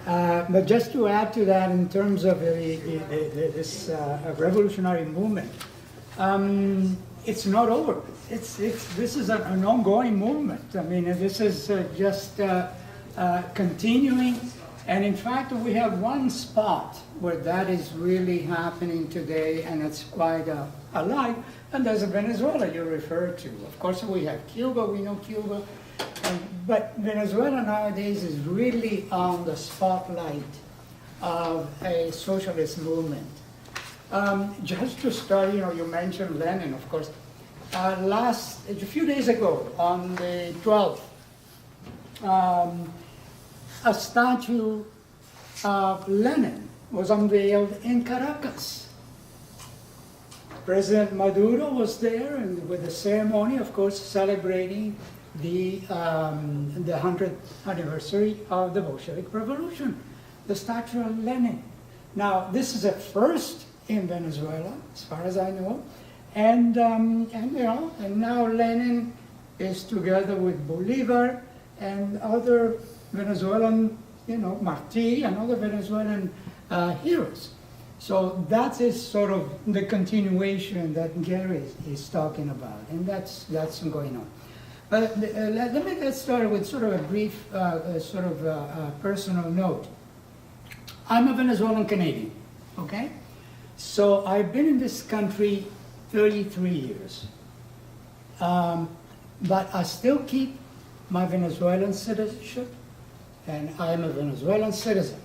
But just to add to that, in terms of this revolutionary movement, it's not over. This is an ongoing movement. I mean, this is just continuing. And in fact, we have one spot where that is really happening today, and it's quite alive, and there's Venezuela you referred to. Of course, we have Cuba, we know Cuba, but Venezuela nowadays is really on the spotlight of a socialist movement. Just to start, you mentioned Lenin, of course. A few days ago, on the 12th, a statue of Lenin was unveiled in Caracas. President Maduro was there, and with the ceremony, of course, celebrating the 100th anniversary of the Bolshevik Revolution, the statue of Lenin. Now, this is a first in Venezuela, as far as I know, and now Lenin is together with Bolivar and other Venezuelan, Martí and other Venezuelan heroes. So that is sort of the continuation that Gary is talking about, and that's going on. But let me get started with sort of a brief, personal note. I'm a Venezuelan Canadian, okay? So I've been in this country 33 years. But I still keep my Venezuelan citizenship, and I am a Venezuelan citizen.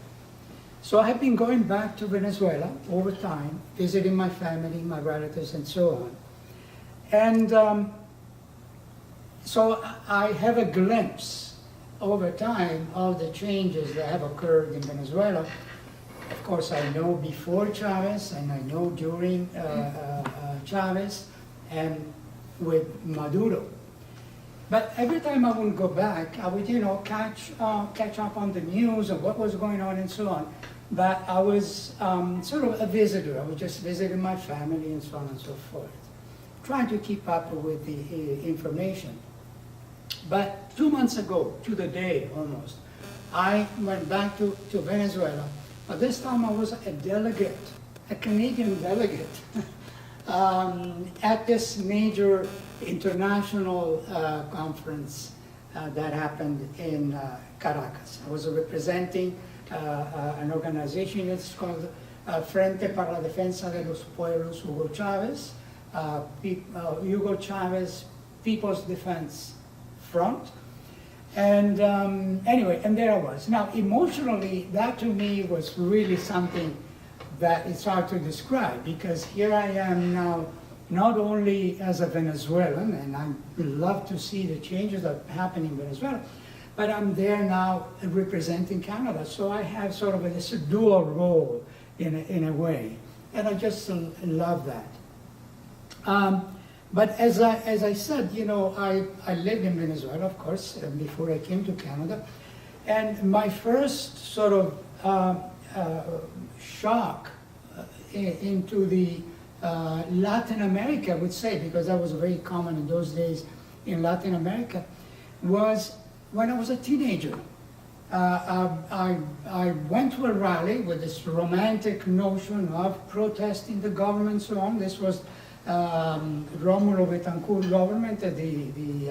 So I have been going back to Venezuela over time, visiting my family, my relatives, and so on. And so I have a glimpse over time of the changes that have occurred in Venezuela. Of course, I know before Chavez, and I know during Chavez, and with Maduro. But every time I would go back, I would, catch up on the news and what was going on and so on. But I was sort of a visitor. I was just visiting my family and so on and so forth, trying to keep up with the information. But 2 months ago, to the day almost, I went back to Venezuela. But this time I was a delegate, a Canadian delegate, at this major international conference that happened in Caracas. I was representing an organization that's called Frente para la Defensa de los Pueblos Hugo Chavez, Hugo Chavez People's Defense Front. And anyway, and there I was. Now, emotionally, that to me was really something that it's hard to describe, because here I am now, not only as a Venezuelan, and I love to see the changes that happen in Venezuela, but I'm there now representing Canada. So I have sort of this dual role in a way, and I just love that. But as I said, I lived in Venezuela, of course, before I came to Canada. And my first sort of shock into the Latin America, I would say, because that was very common in those days in Latin America, was when I was a teenager. I went to a rally with this romantic notion of protesting the government and so on. This was Rómulo Betancourt government, the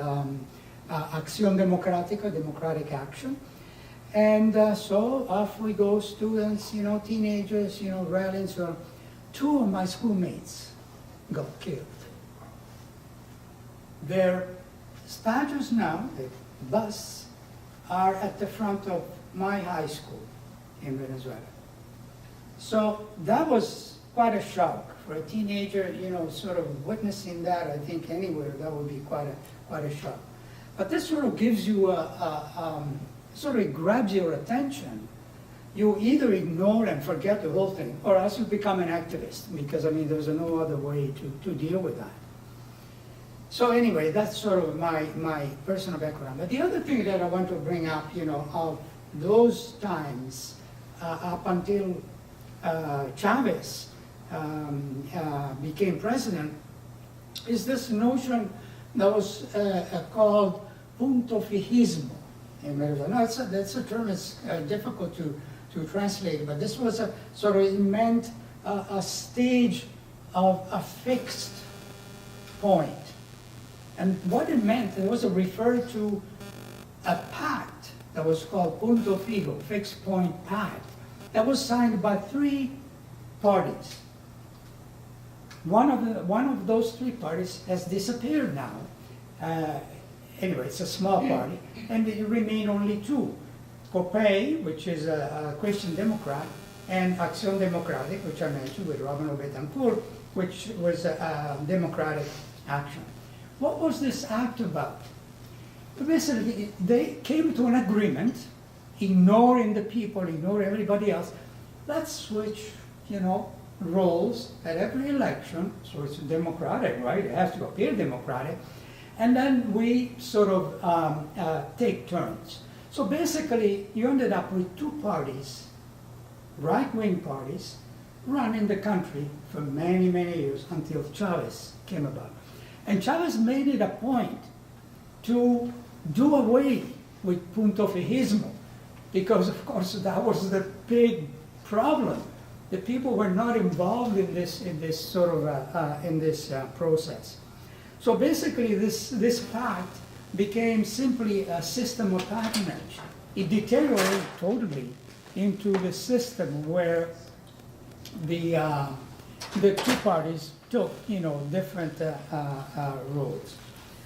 Acción Democrática, Democratic Action. And so off we go, students, teenagers, rallying. So 2 of my schoolmates got killed. Their statues now, the busts, are at the front of my high school in Venezuela. So that was quite a shock for a teenager, sort of witnessing that. I think anywhere that would be quite a shock. But this sort of gives you sort of grabs your attention. You either ignore and forget the whole thing, or else you become an activist, because there's no other way to deal with that. So anyway, that's sort of my personal background. But the other thing that I want to bring up, of those times up until Chavez became president, is this notion that was called punto fijismo. in Venezuela. No, that's a term that's difficult to translate, but this was a sort of, it meant a stage of a fixed point. And what it meant, it was referred to a pact that was called Punto Fijo, Fixed Point Pact, that was signed by 3 parties. One of those 3 parties has disappeared now. Anyway, it's a small party, and it remain only 2. COPEI, which is a Christian Democrat, and Acción Democrática, which I mentioned with Romano Betancourt, which was a democratic action. What was this act about? Basically, they came to an agreement, ignoring the people, ignoring everybody else. Let's switch, roles at every election, so it's democratic, right? It has to appear democratic. And then we sort of take turns. So basically, you ended up with 2 parties, right-wing parties, running the country for many, many years until Chavez came about. And Chavez made it a point to do away with punto fijismo, because of course that was the big problem. The people were not involved in this sort of process. So basically, this pact became simply a system of patronage. It deteriorated totally into the system where the 2 parties took, different roads.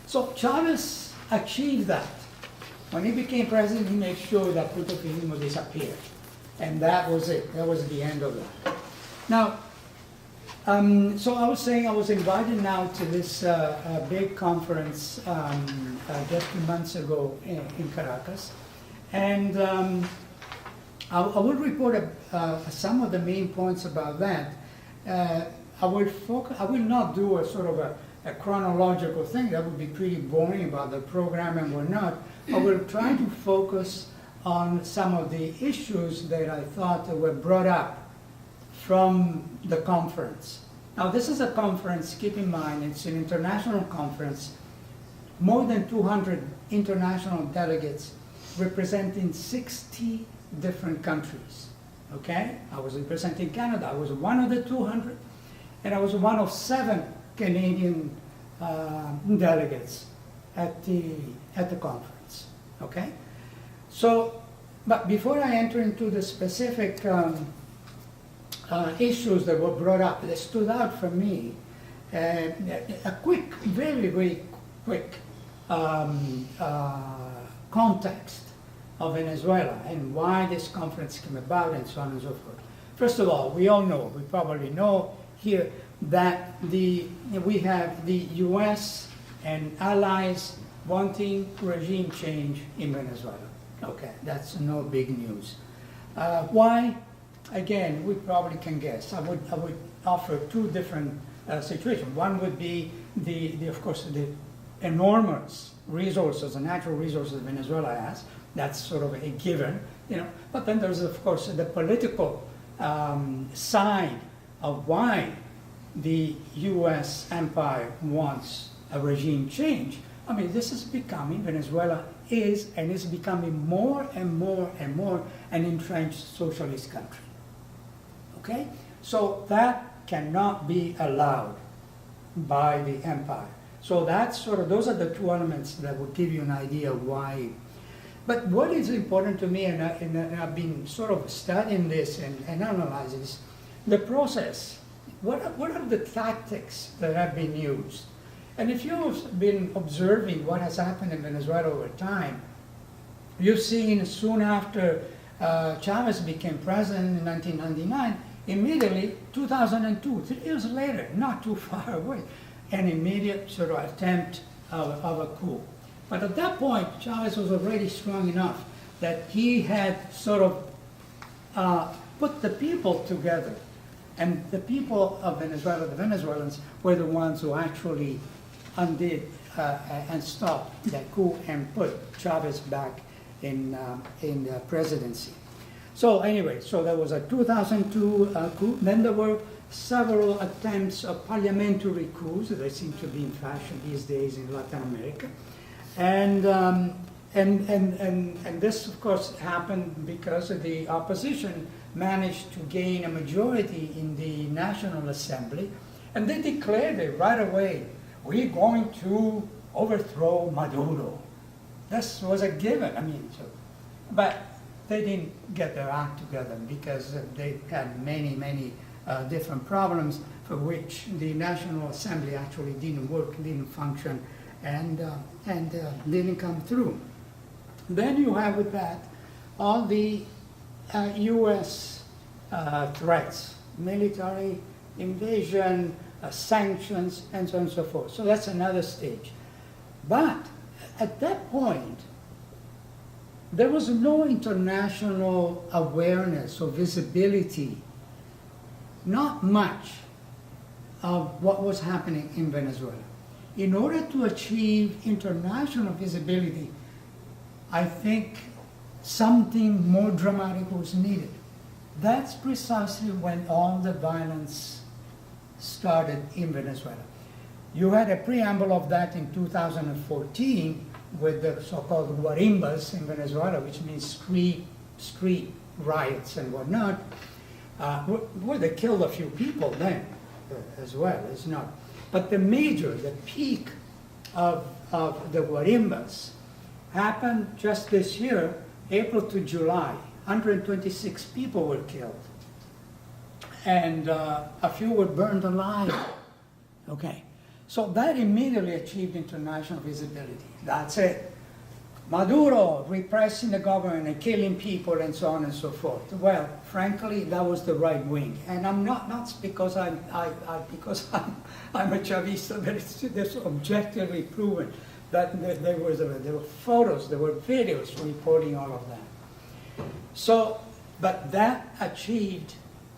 So Chavez achieved that. When he became president, he made sure that punto fijismo disappeared. And that was it. That was the end of that. Now, so I was saying I was invited now to this big conference just 2 months ago in Caracas. And I will report some of the main points about that. I will not do a sort of a chronological thing. That would be pretty boring about the program and whatnot. I will try to focus on some of the issues that I thought were brought up from the conference. Now, this is a conference, keep in mind, it's an international conference, more than 200 international delegates representing 60 different countries, okay? I was representing Canada. I was one of the 200, and I was one of 7 Canadian delegates at the conference, okay? So, but before I enter into the specific issues that were brought up, that stood out for me, a quick, very, very quick context of Venezuela and why this conference came about and so on and so forth. First of all, we probably know here that we have the US and allies wanting regime change in Venezuela. Okay, that's no big news. Why? Again, we probably can guess. I would offer 2 different situations. One would be of course, the enormous resources, the natural resources Venezuela has. That's sort of a given, But then there's, of course, the political side of why the U.S. empire wants a regime change. I mean, this is becoming, Venezuela is and is becoming more and more and more an entrenched socialist country. Okay? So that cannot be allowed by the empire. So that's those are the 2 elements that will give you an idea of why. But what is important to me, and I've been sort of studying this and analyzing this, the process. What are the tactics that have been used? And if you've been observing what has happened in Venezuela over time, you've seen soon after Chavez became president in 1999, immediately 2002, 3 years later, not too far away, an immediate sort of attempt of a coup. But at that point, Chavez was already strong enough that he had sort of put the people together. And the people of Venezuela, the Venezuelans, were the ones who actually undid and stopped that coup and put Chavez back in the presidency. So anyway, so there was a 2002 coup. Then there were several attempts of parliamentary coups that seem to be in fashion these days in Latin America. And And this, of course, happened because of the opposition managed to gain a majority in the National Assembly, and they declared it right away, we're going to overthrow Maduro. This was a given, I mean, so, but they didn't get their act together because they had many different problems for which the National Assembly actually didn't work, didn't function, and didn't come through. Then you have with that all the U.S. Threats, military invasion, sanctions, and so on and so forth. So that's another stage. But at that point, there was no international awareness or visibility, not much of what was happening in Venezuela. In order to achieve international visibility, I think something more dramatic was needed. That's precisely when all the violence started in Venezuela. You had a preamble of that in 2014 with the so-called guarimbas in Venezuela, which means street riots and whatnot, where they killed a few people then as well, it's not. But the peak of the guarimbas happened just this year, April to July. 126 people were killed. And a few were burned alive. Okay. So that immediately achieved international visibility. That's it. Maduro repressing the government and killing people and so on and so forth. Well, frankly, that was the right wing. And I'm not because I'm a Chavista, but it's objectively proven that there were photos, there were videos reporting all of that. So, but that achieved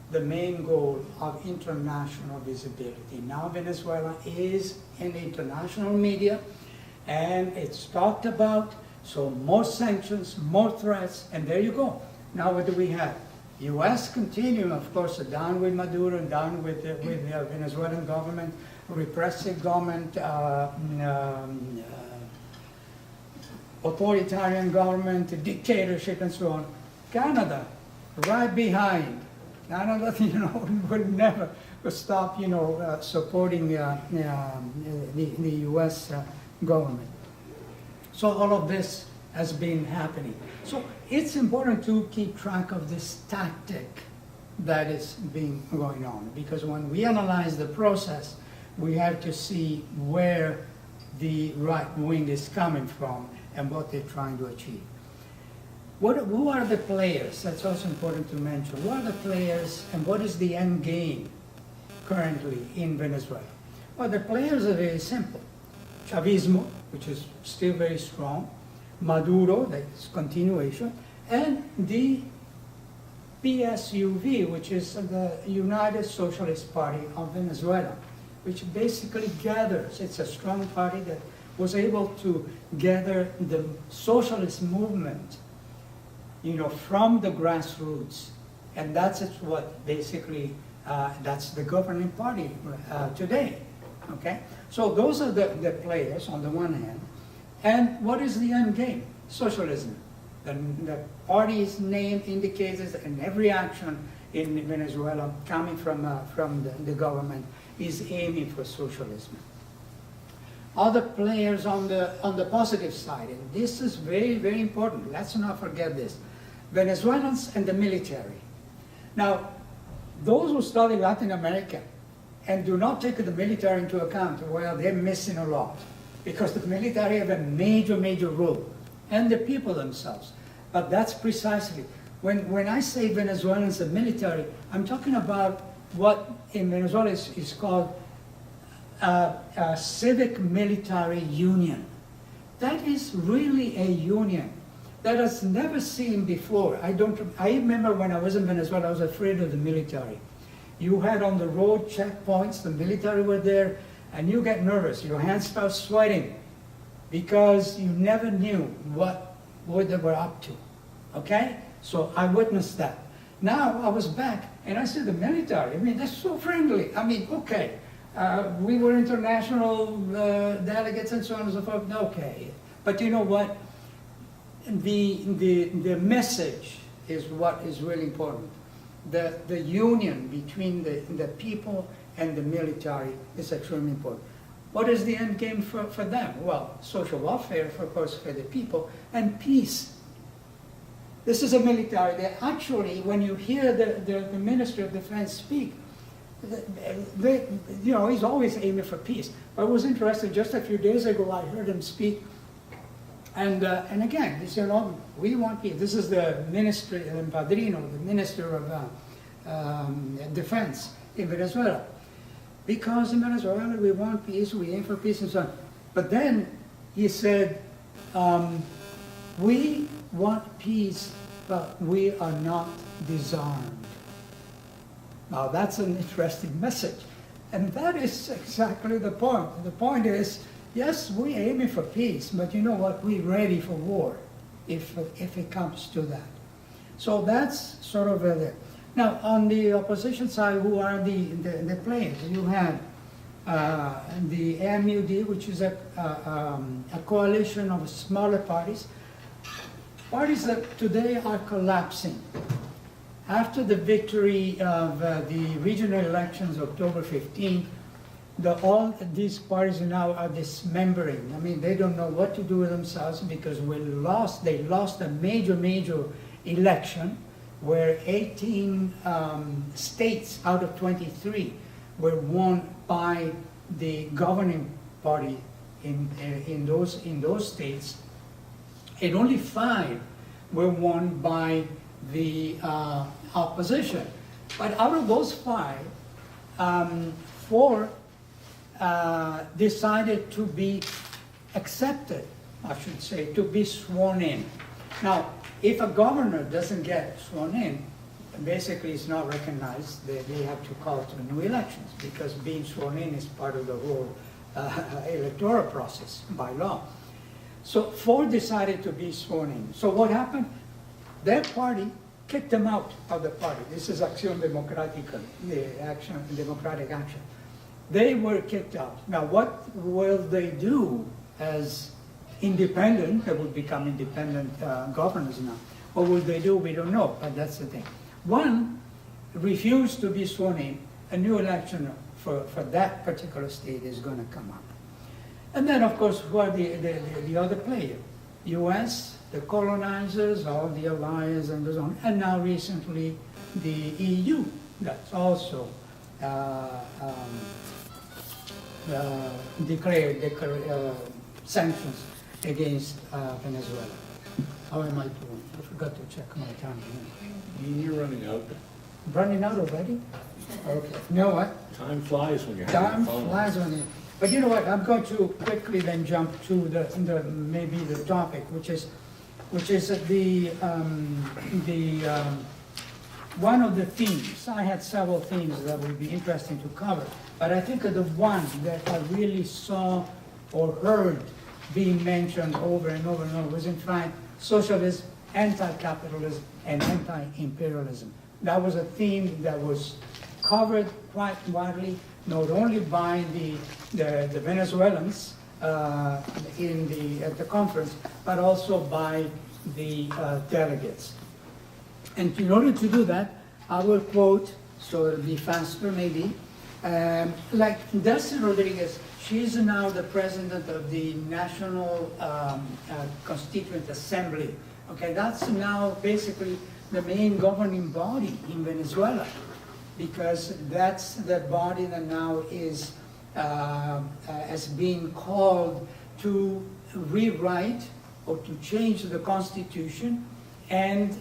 the main goal of international visibility. Now Venezuela is in the international media, and it's talked about, so more sanctions, more threats, and there you go. Now what do we have? U.S. continuing, of course, down with Maduro and down with the Venezuelan government, repressive government, authoritarian government, dictatorship, and so on. Canada, right behind. Canada, would never stop, supporting the U.S. government. So all of this has been happening. So it's important to keep track of this tactic that is going on, because when we analyze the process, we have to see where the right wing is coming from and what they're trying to achieve. Who are the players? That's also important to mention. Who are the players and what is the end game currently in Venezuela? Well, the players are very simple. Chavismo, which is still very strong, Maduro, that's continuation, and the PSUV, which is the United Socialist Party of Venezuela, which basically gathers, it's a strong party that was able to gather the socialist movement, from the grassroots. And that's what basically, that's the governing party today, okay? So those are the players on the one hand. And what is the end game? Socialism. The party's name indicates it, and every action in Venezuela coming from the government is aiming for socialism. Other players on the positive side, and this is very, very important. Let's not forget this. Venezuelans and the military. Now, those who study Latin America and do not take the military into account, well, they're missing a lot, because the military have a major role, and the people themselves. But that's precisely, when I say Venezuelans and military, I'm talking about what in Venezuela is called a civic military union. That is really a union that has never seen before. I remember when I was in Venezuela, I was afraid of the military. You had on the road checkpoints, the military were there, and you get nervous. Your hands start sweating because you never knew what they were up to, okay? So I witnessed that. Now I was back, and I said, the military, I mean, they're so friendly. I mean, okay, we were international delegates and so on and so forth, okay. But you know what? the message is what is really important. The union between the people and the military is extremely important. What is the end game for them? Well, social welfare, of course, for the people, and peace. This is a military. They actually, when you hear the Minister of Defense speak, he's always aiming for peace. But it was interesting, just a few days ago, I heard him speak, and again, he said, "Oh, we want peace." This is the Minister, Padrino, the Minister of Defense in Venezuela. Because in Venezuela we want peace, we aim for peace and so on. But then he said, we want peace, but we are not disarmed. Now that's an interesting message. And that is exactly the point. The point is, yes, we're aiming for peace, but you know what? We're ready for war if it comes to that. So that's sort of there. Now, on the opposition side, who are the players? You have the MUD, which is a coalition of smaller parties that today are collapsing. After the victory of the regional elections, October 15, all these parties now are dismembering. I mean, they don't know what to do with themselves because they lost a major election where 18 states out of 23 were won by the governing party in those states, and only 5 were won by the opposition. But out of those 5, 4 decided to be accepted, I should say, to be sworn in. Now, if a governor doesn't get sworn in, basically it's not recognized. They have to call to new elections because being sworn in is part of the whole electoral process by law. So 4 decided to be sworn in. So what happened? Their party kicked them out of the party. This is Acción Democrática, the democratic action. They were kicked out. Now what will they do as independent? They will become independent governors now. What will they do? We don't know, but that's the thing. One refused to be sworn in. A new election for that particular state is going to come up. And then, of course, who are the other players? U.S., the colonizers, all the allies, and so on. And now recently, the EU. That's also declared sanctions against Venezuela. How am I doing? I forgot to check my time. You're running out. Running out already? Okay. You know what? Time flies when you're having fun. Time flies when you. But you know what? I'm going to quickly then jump to maybe the topic, which is the one of the themes. I had several themes that would be interesting to cover, but I think the one that I really saw or heard being mentioned over and over and over was, in fact, socialism, anti-capitalism, and anti-imperialism. That was a theme that was covered quite widely, not only by the Venezuelans at the conference, but also by the delegates. And in order to do that, I will quote, so it'll be faster maybe, like Delcy Rodriguez. She's now the president of the National Constituent Assembly. Okay, that's now basically the main governing body in Venezuela, because that's the body that now is as being called to rewrite or to change the Constitution, and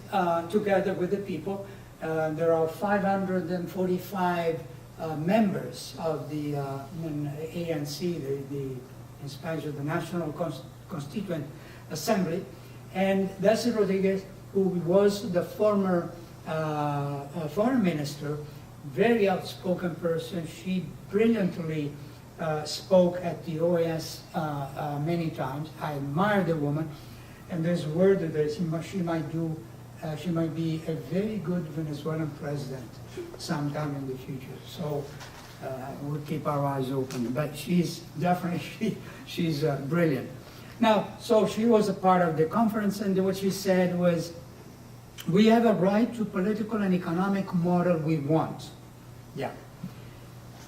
together with the people, there are 545 members of the ANC, in Spanish, the National Constituent Assembly, and Delcy Rodriguez, who was the former foreign minister, very outspoken person. She brilliantly spoke at the OAS many times. I admire the woman, and there's word that she might be a very good Venezuelan president sometime in the future. So we'll keep our eyes open. But she's definitely she's brilliant. Now, so she was a part of the conference, and what she said was, we have a right to political and economic model we want. Yeah.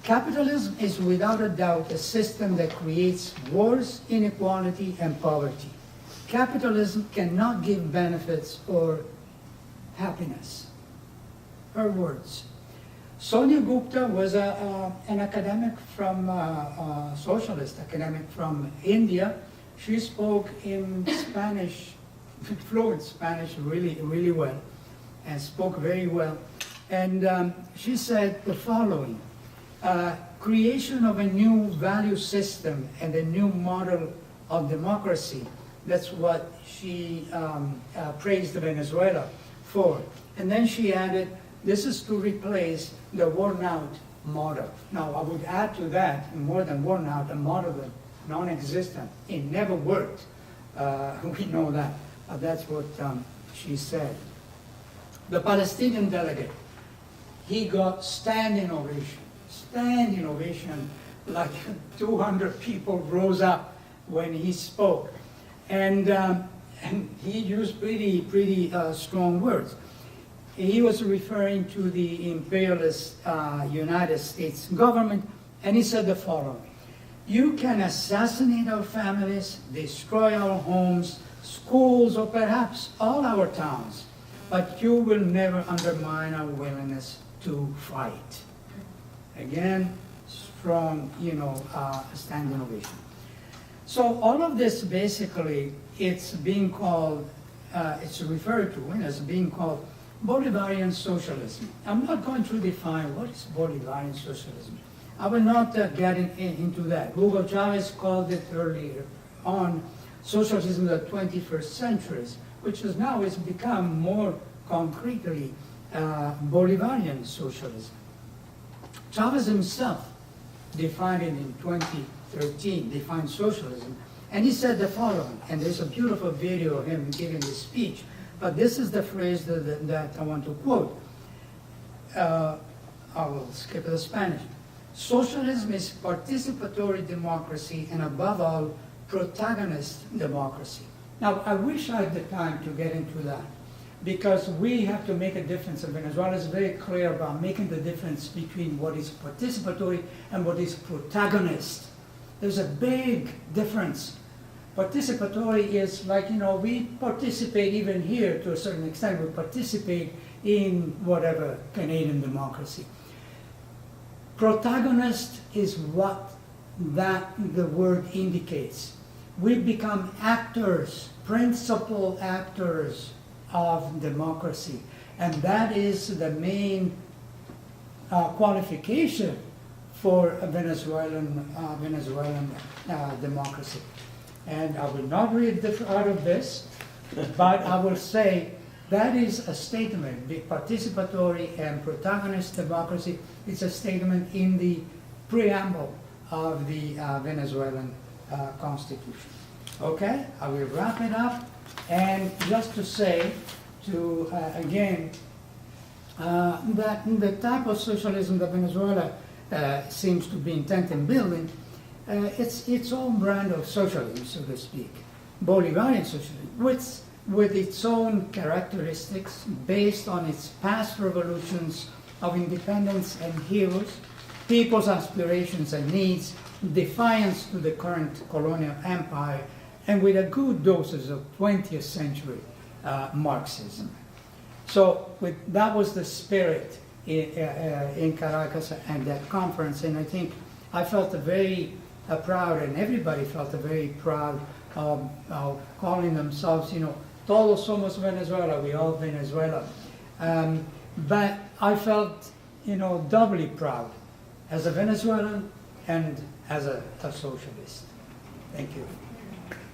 Capitalism is without a doubt a system that creates wars, inequality, and poverty. Capitalism cannot give benefits or happiness. Her words. Sonia Gupta was an academic from, socialist academic from India. She spoke in Spanish, fluent Spanish really well, and spoke very well. And she said the following, creation of a new value system and a new model of democracy. That's what she praised Venezuela for. And then she added, this is to replace the worn-out model. Now, I would add to that, more than worn-out, a model that non-existent. It never worked. We know that. That's what she said. The Palestinian delegate, he got standing ovation. Standing ovation, like 200 people rose up when he spoke. And he used pretty strong words. He was referring to the imperialist United States government, and he said the following, you can assassinate our families, destroy our homes, schools, or perhaps all our towns, but you will never undermine our willingness to fight. Again, strong, standing ovation. So all of this basically, it's being called, it's referred to as being called Bolivarian socialism. I'm not going to define what is Bolivarian socialism. I will not get into that. Hugo Chavez called it earlier on socialism of the 21st century, which is now has become more concretely Bolivarian socialism. Chavez himself defined it in 2013, defined socialism, and he said the following, and there's a beautiful video of him giving this speech, but this is the phrase that I want to quote. I will skip the Spanish. Socialism is participatory democracy and above all, protagonist democracy. Now, I wish I had the time to get into that, because we have to make a difference, and Venezuela is very clear about making the difference between what is participatory and what is protagonist. There's a big difference. Participatory is like, we participate even here to a certain extent, we participate in whatever Canadian democracy. Protagonist is what the word indicates. We become actors, principal actors of democracy. And that is the main qualification for a Venezuelan democracy. And I will not read out of this, but I will say that is a statement. The participatory and protagonist democracy is a statement in the preamble of the Venezuelan Constitution. Okay, I will wrap it up. And just to say, again, that the type of socialism that Venezuela seems to be intent in building, it's its own brand of socialism, so to speak, Bolivarian socialism, with its own characteristics based on its past revolutions of independence and heroes, people's aspirations and needs, defiance to the current colonial empire, and with a good doses of 20th century Marxism. So that was the spirit in Caracas and that conference, and I think I felt very proud, and everybody felt very proud of calling themselves, todos somos Venezuela, we all Venezuela. But I felt, doubly proud as a Venezuelan and as a socialist. Thank you.